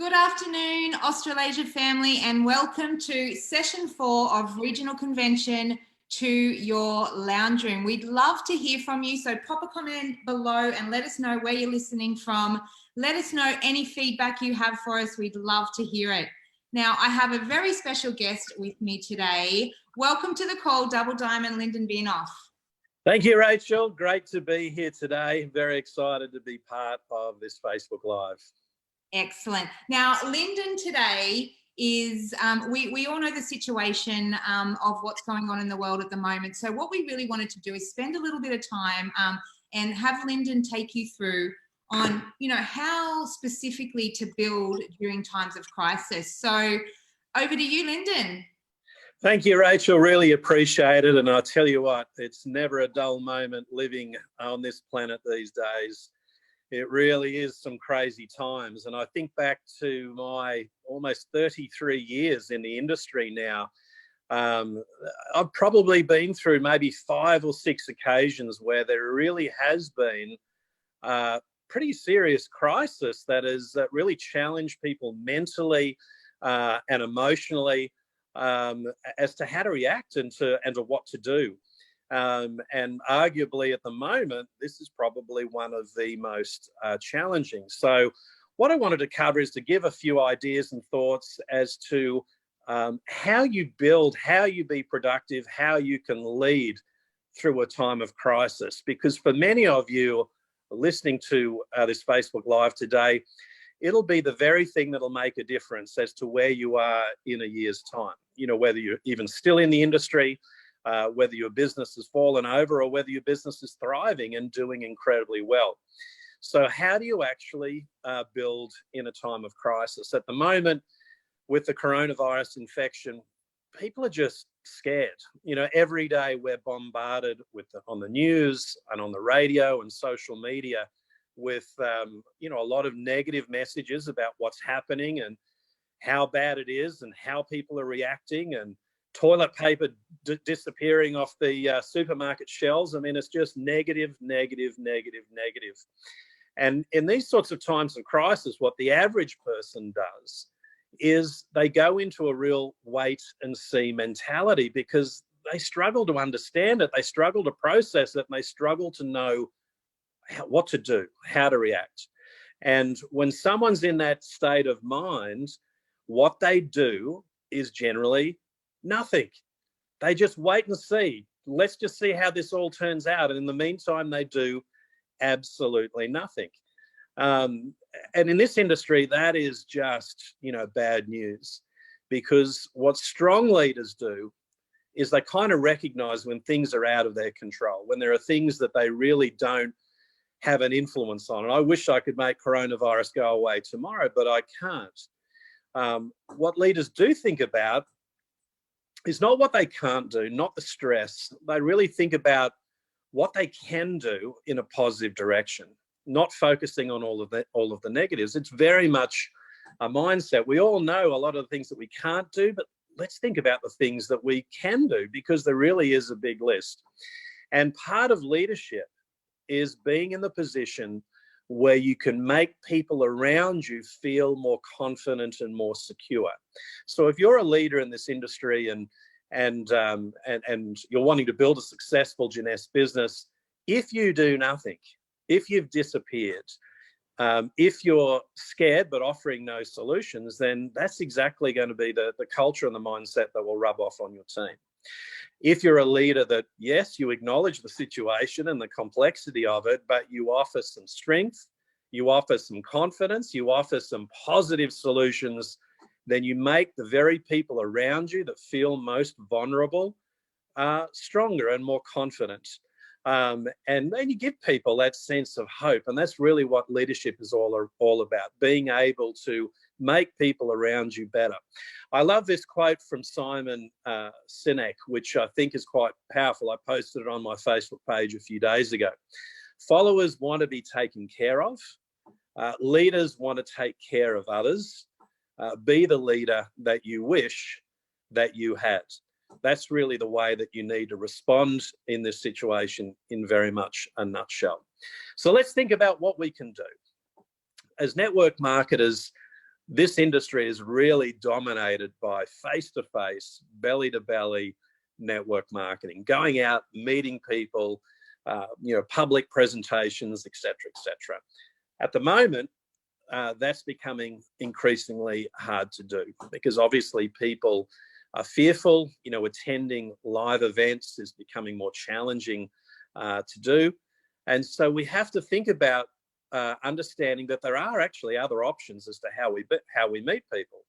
Good afternoon, Australasia family, and welcome to session 4 of Regional Convention to your lounge room. We'd love to hear from you, so pop a comment below and let us know where you're listening from. Let us know any feedback you have for us. We'd love to hear it. Now, I have a very special guest with me today. Welcome to the call, Double Diamond, Lyndon Biernoff. Thank you, Rachel. Great to be here today. Very excited to be part of this Facebook Live. Excellent. Now, Lyndon today is, we all know the situation of what's going on in the world at the moment. So what we really wanted to do is spend a little bit of time and have Lyndon take you through on, how specifically to build during times of crisis. So over to you, Lyndon. Thank you, Rachel. Really appreciate it. And I tell you what, it's never a dull moment living on this planet these days. It really is some crazy times. And I think back to my almost 33 years in the industry now. I've probably been through maybe 5 or 6 occasions where there really has been a pretty serious crisis that has really challenged people mentally and emotionally as to how to react and to what to do. And arguably at the moment, this is probably one of the most challenging. So what I wanted to cover is to give a few ideas and thoughts as to how you build, how you be productive, how you can lead through a time of crisis. Because for many of you listening to this Facebook Live today, it'll be the very thing that'll make a difference as to where you are in a year's time. Whether you're even still in the industry, whether your business has fallen over or whether your business is thriving and doing incredibly well. So how do you actually build in a time of crisis? At the moment, with the coronavirus infection, people are just scared. Every day we're bombarded on the news and on the radio and social media with, a lot of negative messages about what's happening and how bad it is and how people are reacting, and toilet paper disappearing off the supermarket shelves. I mean, it's just negative, negative, negative, negative. And in these sorts of times of crisis, what the average person does is they go into a real wait and see mentality because they struggle to understand it, they struggle to process it, and they struggle to know what to do, how to react. And when someone's in that state of mind, what they do is generally nothing. They just wait and see. Let's just see how this all turns out. And in the meantime, they do absolutely nothing. And in this industry, that is just, bad news, because what strong leaders do is they kind of recognize when things are out of their control, when there are things that they really don't have an influence on. And I wish I could make coronavirus go away tomorrow, but I can't. What leaders do think about is not what they can't do, not the stress. They really think about what they can do in a positive direction, not focusing on all of the negatives. It's very much a mindset. We all know a lot of the things that we can't do, but let's think about the things that we can do, because there really is a big list. And part of leadership is being in the position where you can make people around you feel more confident and more secure. So if you're a leader in this industry and you're wanting to build a successful Jeunesse business, if you do nothing, if you've disappeared, if you're scared but offering no solutions, then that's exactly going to be the culture and the mindset that will rub off on your team. If you're a leader that, yes, you acknowledge the situation and the complexity of it, but you offer some strength, you offer some confidence, you offer some positive solutions, then you make the very people around you that feel most vulnerable stronger and more confident. And then you give people that sense of hope. And that's really what leadership is all about, being able to make people around you better. I love this quote from Simon Sinek, which I think is quite powerful. I posted it on my Facebook page a few days ago. Followers want to be taken care of. Leaders want to take care of others. Be the leader that you wish that you had. That's really the way that you need to respond in this situation in very much a nutshell. So let's think about what we can do. As network marketers, this industry is really dominated by face-to-face, belly-to-belly network marketing, going out, meeting people, public presentations, etc., etc. At the moment, that's becoming increasingly hard to do because obviously people are fearful. Attending live events is becoming more challenging to do. And so we have to think about understanding that there are actually other options as to how we meet people.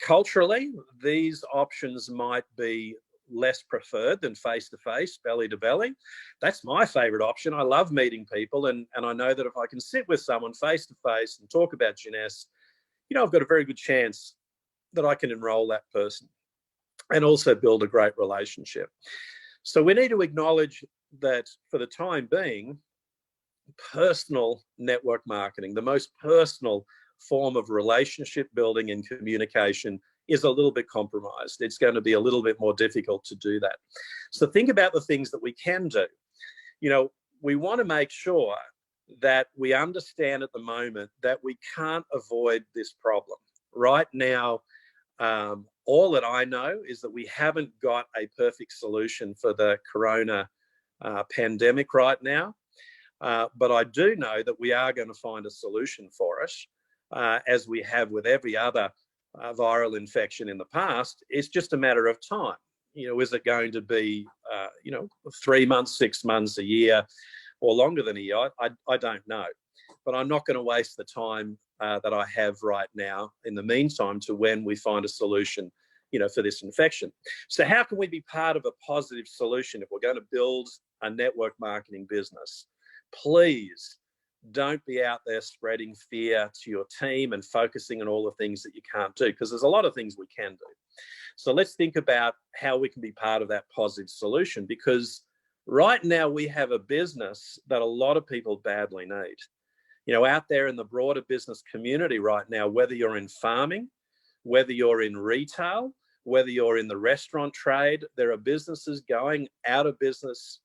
Culturally, these options might be less preferred than face-to-face, belly-to-belly. That's my favourite option. I love meeting people, and I know that if I can sit with someone face-to-face and talk about Jeunesse, I've got a very good chance that I can enrol that person and also build a great relationship. So we need to acknowledge that for the time being, personal network marketing, the most personal form of relationship building and communication, is a little bit compromised. It's going to be a little bit more difficult to do that. So think about the things that we can do. We want to make sure that we understand at the moment that we can't avoid this problem. Right now, all that I know is that we haven't got a perfect solution for the corona pandemic right now. But I do know that we are going to find a solution for us, as we have with every other viral infection in the past. It's just a matter of time. Is it going to be, 3 months, 6 months, a year, or longer than a year? I don't know. But I'm not going to waste the time that I have right now in the meantime to when we find a solution, for this infection. So how can we be part of a positive solution if we're going to build a network marketing business? Please don't be out there spreading fear to your team and focusing on all the things that you can't do, because there's a lot of things we can do. So let's think about how we can be part of that positive solution, because right now we have a business that a lot of people badly need. Out there in the broader business community right now, whether you're in farming, whether you're in retail, whether you're in the restaurant trade, there are businesses going out of business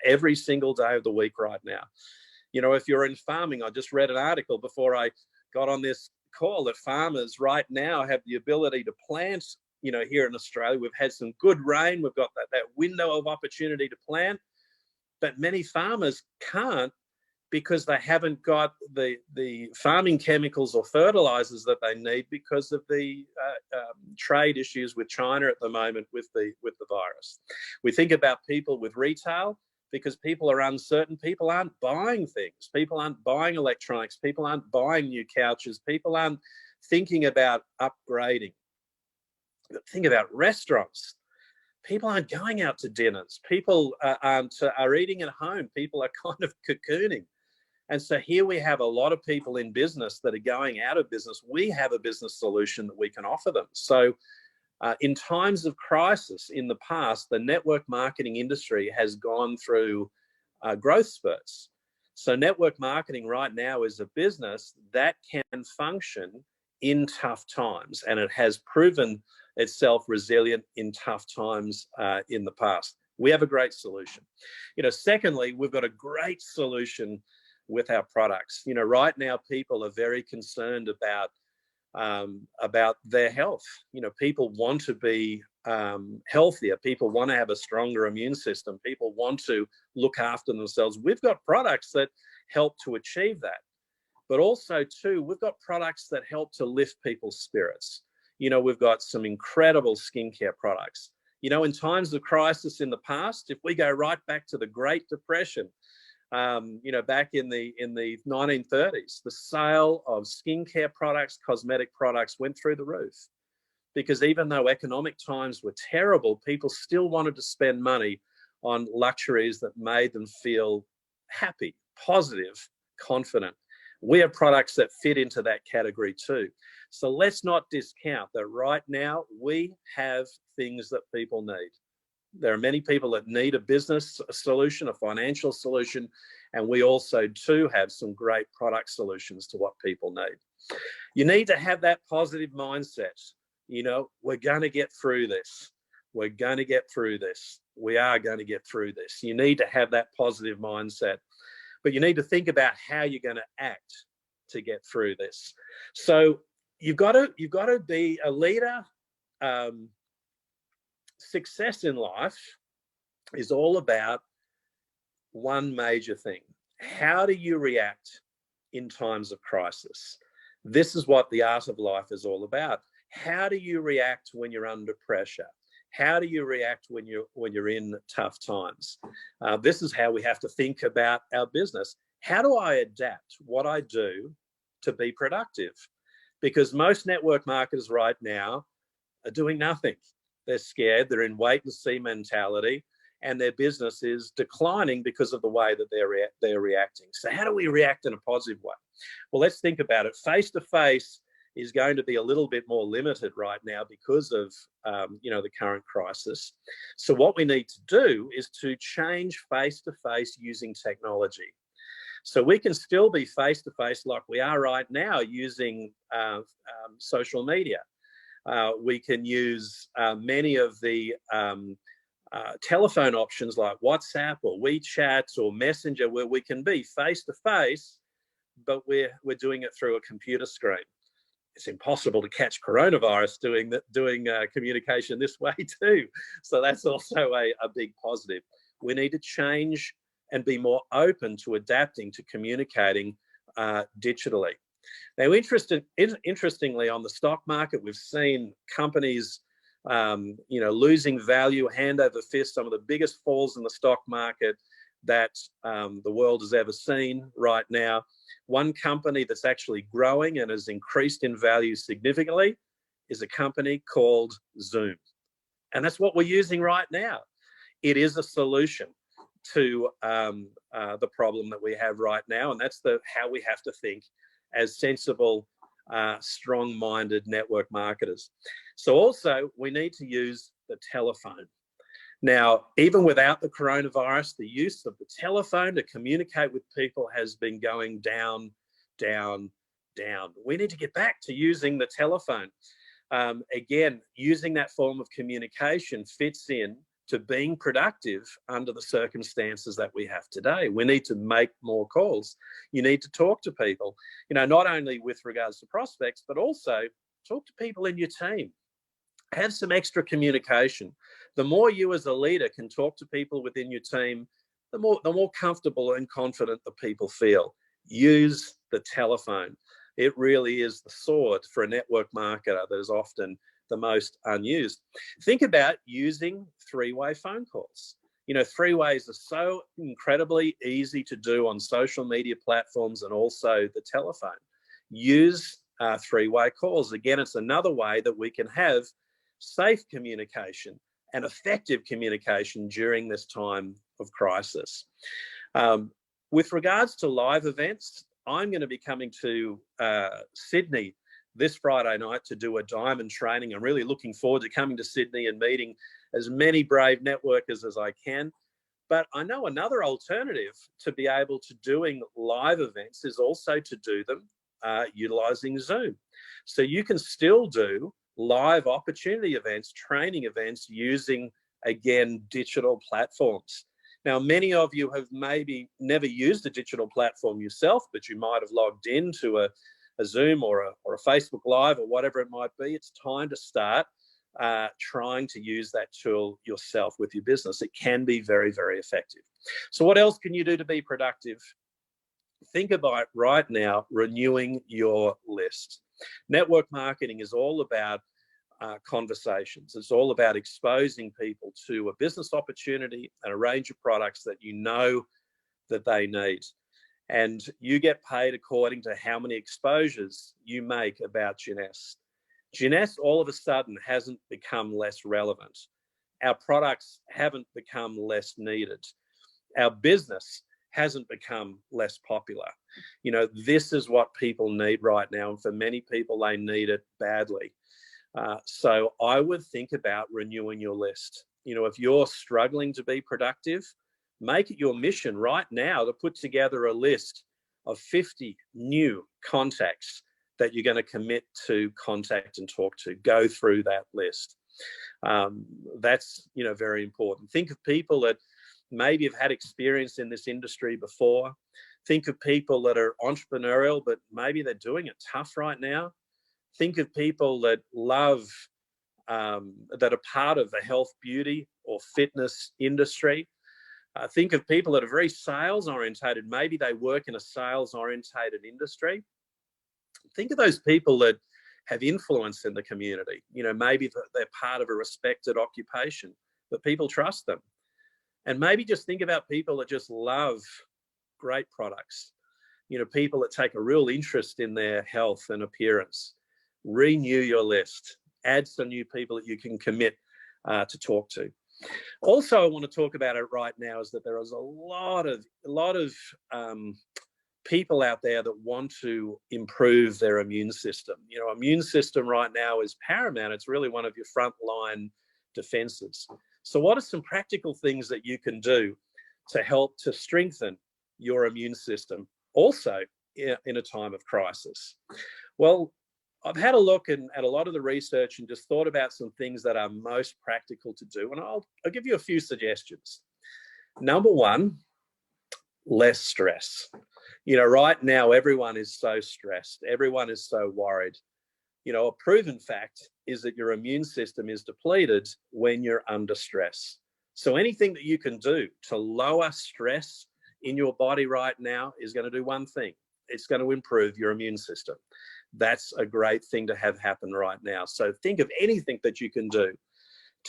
every single day of the week right now. If you're in farming, I just read an article before I got on this call that farmers right now have the ability to plant, here in Australia. We've had some good rain. We've got that window of opportunity to plant, but many farmers can't because they haven't got the farming chemicals or fertilizers that they need because of the trade issues with China at the moment with the virus. We think about people with retail, because people are uncertain. People aren't buying things. People aren't buying electronics. People aren't buying new couches. People aren't thinking about upgrading. Think about restaurants. People aren't going out to dinners. People are eating at home. People are kind of cocooning. And so here we have a lot of people in business that are going out of business. We have a business solution that we can offer them. So in times of crisis in the past, the network marketing industry has gone through growth spurts. So network marketing right now is a business that can function in tough times, and it has proven itself resilient in tough times in the past. We have a great solution. Secondly, we've got a great solution with our products. Right now people are very concerned about their health. People want to be healthier. People want to have a stronger immune system. People want to look after themselves. We've got products that help to achieve that. But also too, we've got products that help to lift people's spirits. We've got some incredible skincare products. In times of crisis in the past, if we go right back to the Great Depression, back in the 1930s, the sale of skincare products, cosmetic products went through the roof, because even though economic times were terrible, people still wanted to spend money on luxuries that made them feel happy, positive, confident. We have products that fit into that category too. So let's not discount that right now we have things that people need. There are many people that need a business solution, a financial solution, and we also too have some great product solutions to what people need. You need to have that positive mindset. We're going to get through this. We're going to get through this. We are going to get through this. You need to have that positive mindset, but you need to think about how you're going to act to get through this. So you've got to be a leader. Success in life is all about one major thing. How do you react in times of crisis? This is what the art of life is all about. How do you react when you're under pressure? How do you react when you're in tough times? This is how we have to think about our business. How do I adapt what I do to be productive? Because most network marketers right now are doing nothing. They're scared, they're in wait and see mentality, and their business is declining because of the way that they're reacting. So how do we react in a positive way? Well, let's think about it. Face-to-face is going to be a little bit more limited right now because of the current crisis. So what we need to do is to change face-to-face using technology. So we can still be face-to-face like we are right now using social media. We can use many of the telephone options like WhatsApp or WeChat or Messenger, where we can be face-to-face, but we're doing it through a computer screen. It's impossible to catch coronavirus doing communication this way too. So that's also a big positive. We need to change and be more open to adapting to communicating digitally. Now, interestingly, on the stock market, we've seen companies, losing value hand over fist. Some of the biggest falls in the stock market that the world has ever seen right now. One company that's actually growing and has increased in value significantly is a company called Zoom. And that's what we're using right now. It is a solution to the problem that we have right now. And that's how we have to think as sensible, strong-minded network marketers. So also, we need to use the telephone. Now, even without the coronavirus, the use of the telephone to communicate with people has been going down, down, down. We need to get back to using the telephone. Again, using that form of communication fits in to being productive under the circumstances that we have today. We need to make more calls. You need to talk to people, not only with regards to prospects, but also talk to people in your team. Have some extra communication. The more you as a leader can talk to people within your team, the more comfortable and confident the people feel. Use the telephone. It really is the sword for a network marketer that is often the most unused. Think about using three-way phone calls. Three-ways are so incredibly easy to do on social media platforms and also the telephone. Use three-way calls. Again, it's another way that we can have safe communication and effective communication during this time of crisis. With regards to live events, I'm going to be coming to Sydney this Friday night to do a diamond training. I'm really looking forward to coming to Sydney and meeting as many brave networkers as I can. But I know another alternative to be able to doing live events is also to do them utilizing Zoom. So you can still do live opportunity events, training events using, again, digital platforms. Now, many of you have maybe never used a digital platform yourself, but you might have logged into a Zoom or a Facebook Live or whatever it might be. It's time to start trying to use that tool yourself with your business. It can be very, very effective. So what else can you do to be productive? Think about right now renewing your list. Network marketing is all about conversations. It's all about exposing people to a business opportunity and a range of products that you know that they need. And you get paid according to how many exposures you make about Ginesse. Ginesse all of a sudden hasn't become less relevant. Our products haven't become less needed. Our business hasn't become less popular. This is what people need right now. And for many people, they need it badly. So I would think about renewing your list. If you're struggling to be productive, make it your mission right now to put together a list of 50 new contacts that you're going to commit to contact and talk to. Go through that list. That's, very important. Think of people that maybe have had experience in this industry before. Think of people that are entrepreneurial, but maybe they're doing it tough right now. Think of people that love, that are part of the health, beauty, or fitness industry. Think of people that are very sales orientated. Maybe they work in a sales orientated industry. Think of those people that have influence in the community. Maybe they're part of a respected occupation, but people trust them. And maybe just think about people that just love great products. People that take a real interest in their health and appearance. Renew your list. Add some new people that you can commit to talk to. Also, I want to talk about it right now is that there is a lot of people out there that want to improve their immune system. Immune system right now is paramount. It's really one of your frontline defenses. So what are some practical things that you can do to help to strengthen your immune system also in a time of crisis? Well, I've had a look at a lot of the research and just thought about some things that are most practical to do. And I'll give you a few suggestions. Number one, less stress. Right now, everyone is so stressed. Everyone is so worried. A proven fact is that your immune system is depleted when you're under stress. So anything that you can do to lower stress in your body right now is going to do one thing. It's going to improve your immune system. That's a great thing to have happen right now. So think of anything that you can do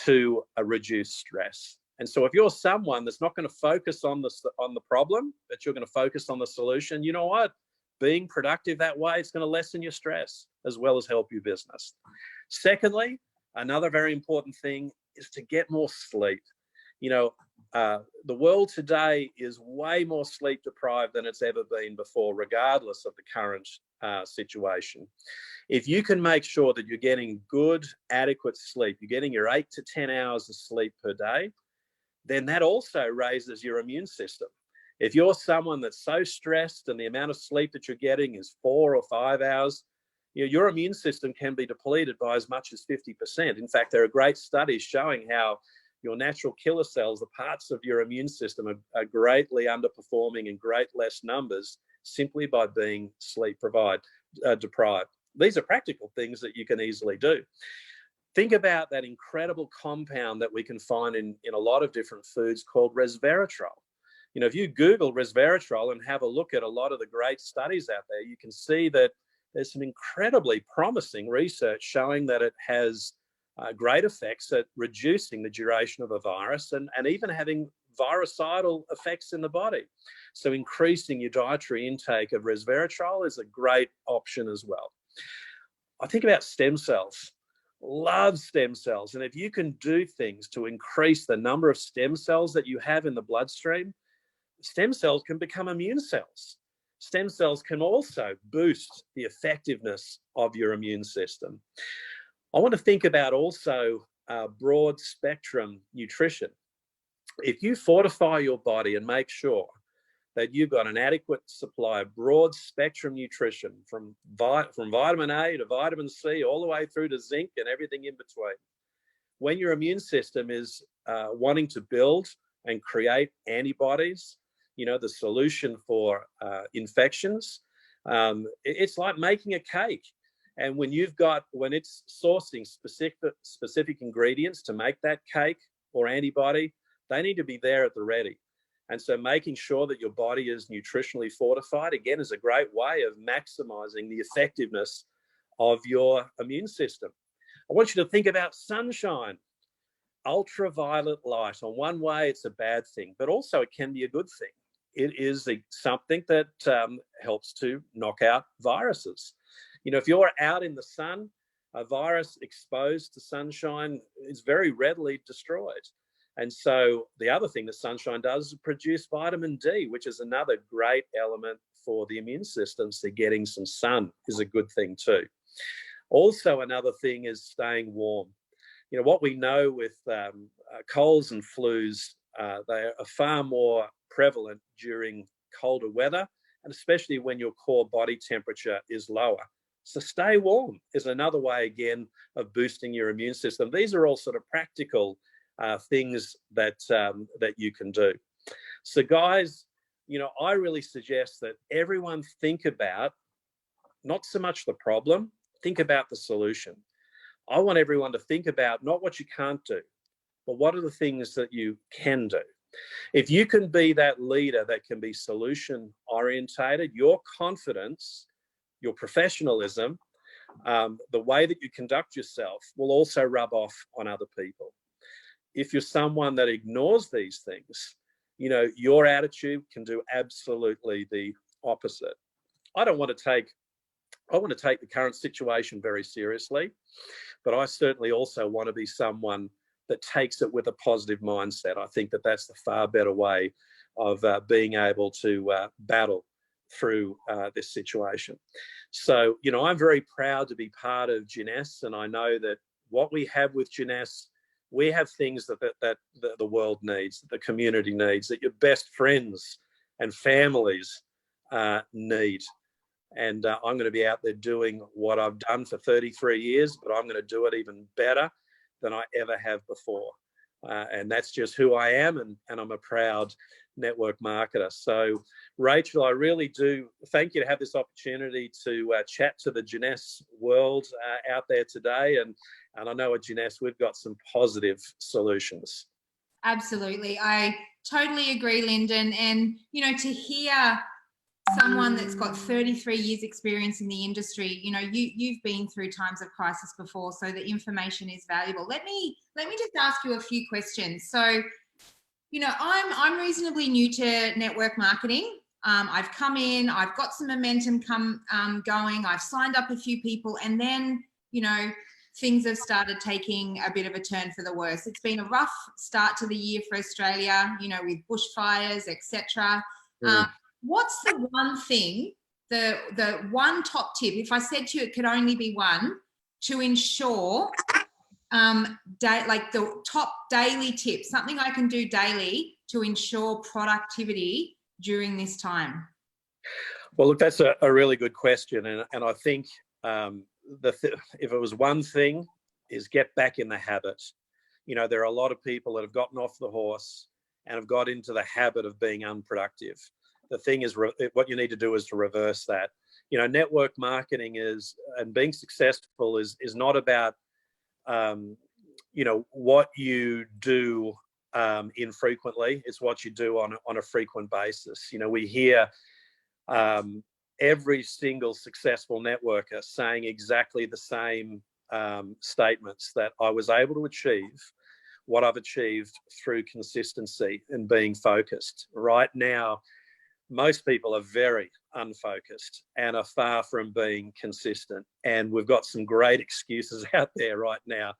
to reduce stress. And so if you're someone that's not going to focus on the problem, but you're going to focus on the solution, you know what? Being productive that way, it's going to lessen your stress as well as help your business. Secondly, another very important thing is to get more sleep. The world today is way more sleep deprived than it's ever been before, regardless of the current situation. If you can make sure that you're getting good, adequate sleep, you're getting your 8 to 10 hours of sleep per day, then that also raises your immune system. If you're someone that's so stressed and the amount of sleep that you're getting is 4 or 5 hours, your immune system can be depleted by as much as 50%. In fact, there are great studies showing how your natural killer cells, the parts of your immune system, are greatly underperforming in great less numbers simply by being sleep deprived. These are practical things that you can easily do. Think about that incredible compound that we can find in a lot of different foods called resveratrol. If you Google resveratrol and have a look at a lot of the great studies out there, you can see that there's some incredibly promising research showing that it has great effects at reducing the duration of a virus and even having virucidal effects in the body. So increasing your dietary intake of resveratrol is a great option as well. I think about stem cells. Love stem cells. And if you can do things to increase the number of stem cells that you have in the bloodstream, stem cells can become immune cells. Stem cells can also boost the effectiveness of your immune system. I want to think about also broad spectrum nutrition. If you fortify your body and make sure that you've got an adequate supply of broad spectrum nutrition from vitamin A to vitamin C, all the way through to zinc and everything in between, when your immune system is wanting to build and create antibodies, the solution for infections, it's like making a cake. And when it's sourcing specific ingredients to make that cake or antibody, they need to be there at the ready. And so making sure that your body is nutritionally fortified, again, is a great way of maximizing the effectiveness of your immune system. I want you to think about sunshine. Ultraviolet light. On one way, it's a bad thing, but also it can be a good thing. It is something that helps to knock out viruses. If you're out in the sun, a virus exposed to sunshine is very readily destroyed. And so the other thing that sunshine does is produce vitamin D, which is another great element for the immune system. So getting some sun is a good thing too. Also, another thing is staying warm. What we know with colds and flus, they are far more prevalent during colder weather, and especially when your core body temperature is lower. So stay warm is another way, again, of boosting your immune system. These are all sort of practical things that you can do. So guys, I really suggest that everyone think about not so much the problem, think about the solution. I want everyone to think about not what you can't do, but what are the things that you can do. If you can be that leader that can be solution orientated, your confidence, your professionalism, the way that you conduct yourself will also rub off on other people. If you're someone that ignores these things, your attitude can do absolutely the opposite. I want to take the current situation very seriously, but I certainly also want to be someone that takes it with a positive mindset. I think that that's the far better way of being able to battle through this situation. So, I'm very proud to be part of Giness, and I know that what we have with Giness, we have things that the world needs, that the community needs, that your best friends and families need. And I'm going to be out there doing what I've done for 33 years, but I'm going to do it even better than I ever have before. And that's just who I am, and I'm a proud network marketer. So, Rachel, I really do thank you to have this opportunity to chat to the Giness world out there today. And I know at Giness, we've got some positive solutions. Absolutely. I totally agree, Lyndon. And, to hear someone that's got 33 years experience in the industry, you've been through times of crisis before, so the information is valuable. Let me just ask you a few questions. So, I'm reasonably new to network marketing. I've come in, I've got some momentum going, I've signed up a few people, and then, things have started taking a bit of a turn for the worse. It's been a rough start to the year for Australia, with bushfires, etc. What's the one thing, the one top tip, if I said to you it could only be one, to ensure, like the top daily tip, something I can do daily to ensure productivity during this time? Well, look, that's a really good question. And I think if it was one thing, is get back in the habit. There are a lot of people that have gotten off the horse and have got into the habit of being unproductive. The thing is, what you need to do is to reverse that. Network marketing and being successful is not about, what you do infrequently. It's what you do on a frequent basis. We hear every single successful networker saying exactly the same statements, that I was able to achieve what I've achieved through consistency and being focused. Right now, most people are very unfocused and are far from being consistent. And we've got some great excuses out there right now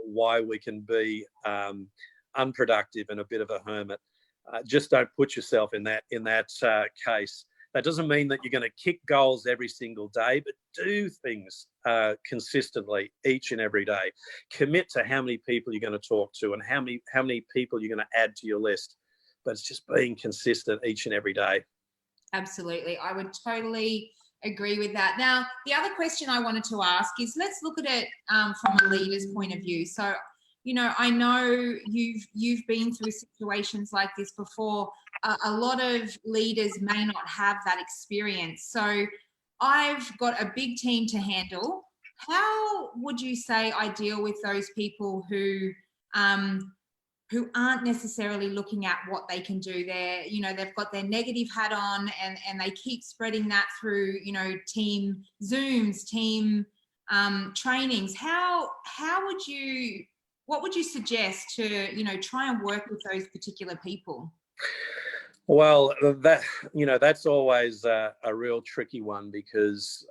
why we can be unproductive and a bit of a hermit. Just don't put yourself in that case. That doesn't mean that you're going to kick goals every single day, but do things consistently each and every day. Commit to how many people you're going to talk to and how many people you're going to add to your list. But it's just being consistent each and every day. Absolutely. I would totally agree with that. Now, the other question I wanted to ask is, let's look at it from a leader's point of view. So, I know you've been through situations like this before. A lot of leaders may not have that experience. So I've got a big team to handle. How would you say I deal with those people who aren't necessarily looking at what they can do? They've got their negative hat on and they keep spreading that through, team Zooms, team trainings. What would you suggest to, try and work with those particular people? Well, that's always a real tricky one because,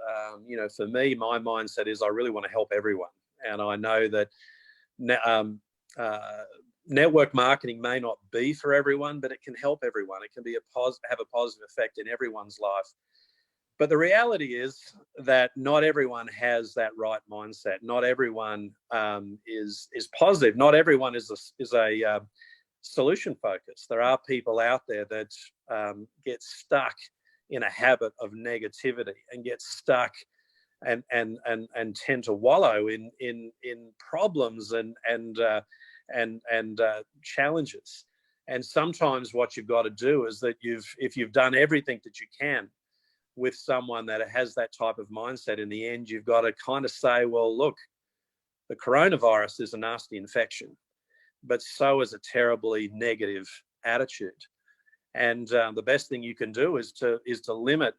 for me, my mindset is I really want to help everyone. And I know that network marketing may not be for everyone, but it can help everyone. It can be have a positive effect in everyone's life. But the reality is that not everyone has that right mindset. Not everyone is positive. Not everyone is a solution focused. There are people out there that get stuck in a habit of negativity and get stuck and tend to wallow in problems and challenges. And sometimes what you've got to do is that if you've done everything that you can with someone that has that type of mindset, in the end, you've got to kind of say, well, look, the coronavirus is a nasty infection, but so is a terribly negative attitude. And the best thing you can do is to limit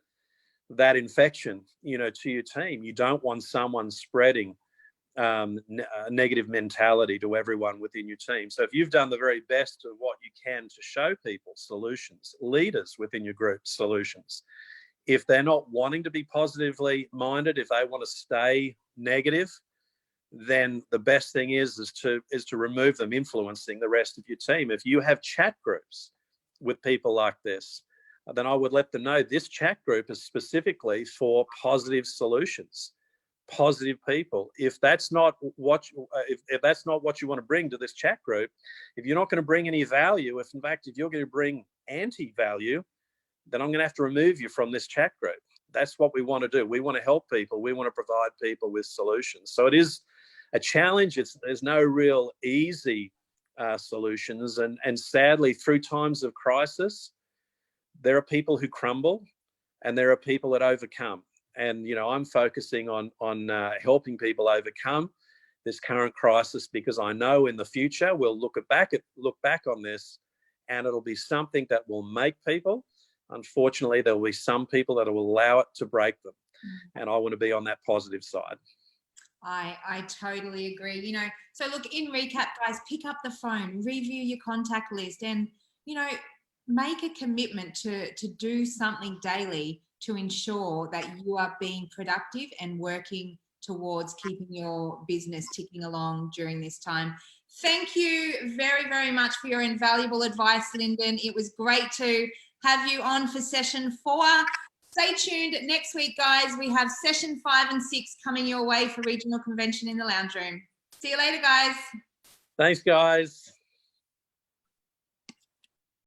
that infection, to your team. You don't want someone spreading a negative mentality to everyone within your team. So if you've done the very best of what you can to show people solutions, leaders within your group solutions, if they're not wanting to be positively minded, if they want to stay negative, then the best thing is to remove them influencing the rest of your team. If you have chat groups with people like this, then I would let them know this chat group is specifically for positive solutions, positive people. If that's not what if that's not what you want to bring to this chat group, if you're not going to bring any value, if you're going to bring anti-value, then I'm going to have to remove you from this chat group. That's what we want to do. We want to help people. We want to provide people with solutions. So it is a challenge. There's no real easy solutions. And sadly, through times of crisis, there are people who crumble and there are people that overcome. And, I'm focusing on helping people overcome this current crisis, because I know in the future we'll look back on this and it'll be something that will make people. Unfortunately, there will be some people that will allow it to break them. And I want to be on that positive side. I totally agree. So look, in recap, guys, pick up the phone, review your contact list, and, make a commitment to do something daily to ensure that you are being productive and working towards keeping your business ticking along during this time. Thank you very, very much for your invaluable advice, Lyndon. It was great to have you on for session 4. Stay tuned next week, guys. We have session 5 and 6 coming your way for Regional Convention in the Lounge Room. See you later, guys. Thanks, guys.